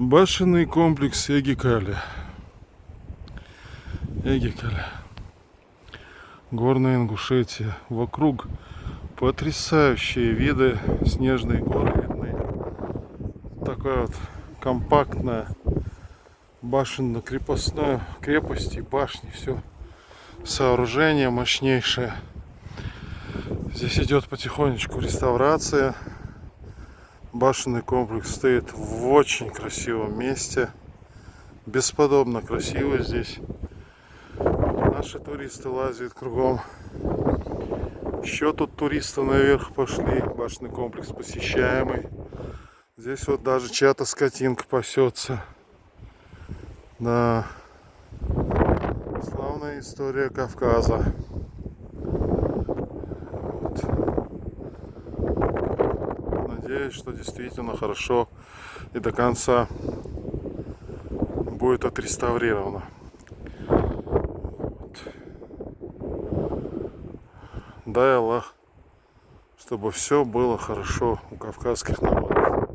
Башенный комплекс Эгикале. Горная Ингушетия. Вокруг потрясающие виды. Снежные горы видны. Такая вот компактная башенно-крепостная крепость и башни. Все сооружение мощнейшее. Здесь идет потихонечку реставрация. Башенный комплекс стоит в очень красивом месте. Бесподобно красиво здесь. Наши туристы лазят кругом. Еще тут туристы наверх пошли. Башенный комплекс посещаемый. Здесь вот даже чья-то скотинка пасется. Да. Славная история Кавказа. Вот. Надеюсь, что действительно хорошо и до конца будет отреставрировано. Вот. Дай Аллах, чтобы все было хорошо у кавказских народов.